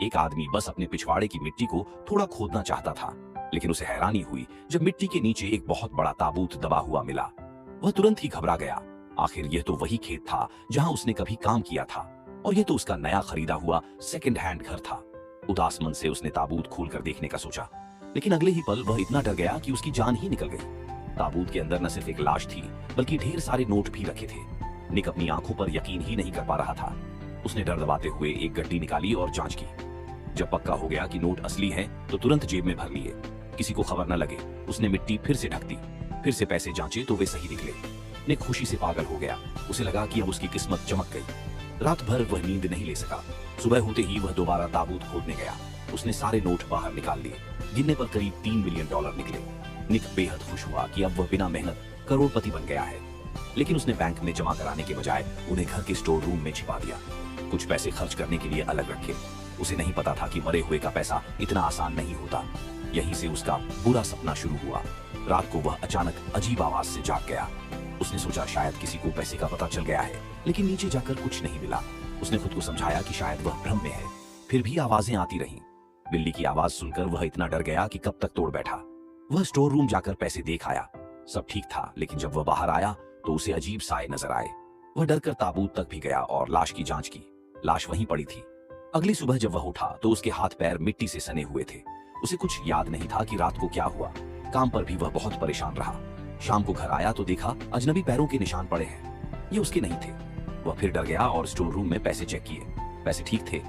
एक आदमी बस अपने पिछवाड़े की मिट्टी को थोड़ा खोदना चाहता था, लेकिन उसे हैरानी हुई जब मिट्टी के नीचे एक बहुत बड़ा ताबूत दबा हुआ मिला। वह तुरंत ही घबरा गया। आखिर यह तो वही खेत था जहां उसने कभी काम किया था, और यह तो उसका नया खरीदा हुआ सेकंड हैंड घर था। उदास मन से उसने ताबूत खोलकर देखने का सोचा, लेकिन अगले ही पल वह इतना डर गया कि उसकी जान ही निकल गई। ताबूत के अंदर न सिर्फ एक लाश थी, बल्कि ढेर सारे नोट भी रखे थे। निक अपनी आंखों पर यकीन ही नहीं कर पा रहा था। उसने डर दबाते हुए एक गड्डी निकाली और जांच की। जब पक्का हो गया कि नोट असली हैं, तो तुरंत जेब में भर लिए। किसी को खबर न लगे उसने मिट्टी फिर से ढक दी। फिर से पैसे जांचे तो वे सही निकले। निक खुशी से पागल हो गया। उसे लगा कि अब उसकी किस्मत चमक गई। रात भर वह नींद नहीं ले सका। सुबह होते ही वह दोबारा ताबूत खोदने गया। उसने सारे नोट बाहर निकाल लिए। गिनने पर करीब $3 मिलियन निकले। निक बेहद खुश हुआ कि अब वह बिना मेहनत करोड़पति बन गया है। लेकिन उसने बैंक में जमा कराने के बजाय उन्हें घर के स्टोर रूम में छिपा दिया। कुछ पैसे खर्च करने के लिए अलग रखे। उसे नहीं पता था कि मरे हुए का पैसा इतना आसान नहीं होता। यहीं से उसका बुरा सपना शुरू हुआ। रात को वह अचानक अजीब आवाज से जाग गया। उसने सोचा शायद किसी को पैसे का पता चल गया है, लेकिन नीचे जाकर कुछ नहीं मिला। उसने खुद को समझाया कि शायद वह भ्रम में है। फिर भी आवाजें आती रहीं। बिल्ली की आवाज सुनकर वह इतना डर गया कि कब तक तोड़ बैठा। वह स्टोर रूम जाकर पैसे देख आया। सब ठीक था, लेकिन जब वह बाहर आया तो उसे अजीब साए नजर आए। वह डरकर ताबूत तक भी गया और लाश की जांच की। लाश वहीं पड़ी थी। अगली सुबह जब वह उठा तो उसके हाथ पैर मिट्टी से सने हुए थे। उसे कुछ याद नहीं था कि रात को क्या हुआ। काम पर भी वह बहुत परेशान रहा। शाम को घर आया तो देखा अजनबी पैरों के निशान पड़े हैं। ये उसके नहीं थे। वह फिर डर गया और स्टोर रूम में पैसे चेक किए। पैसे ठीक थे,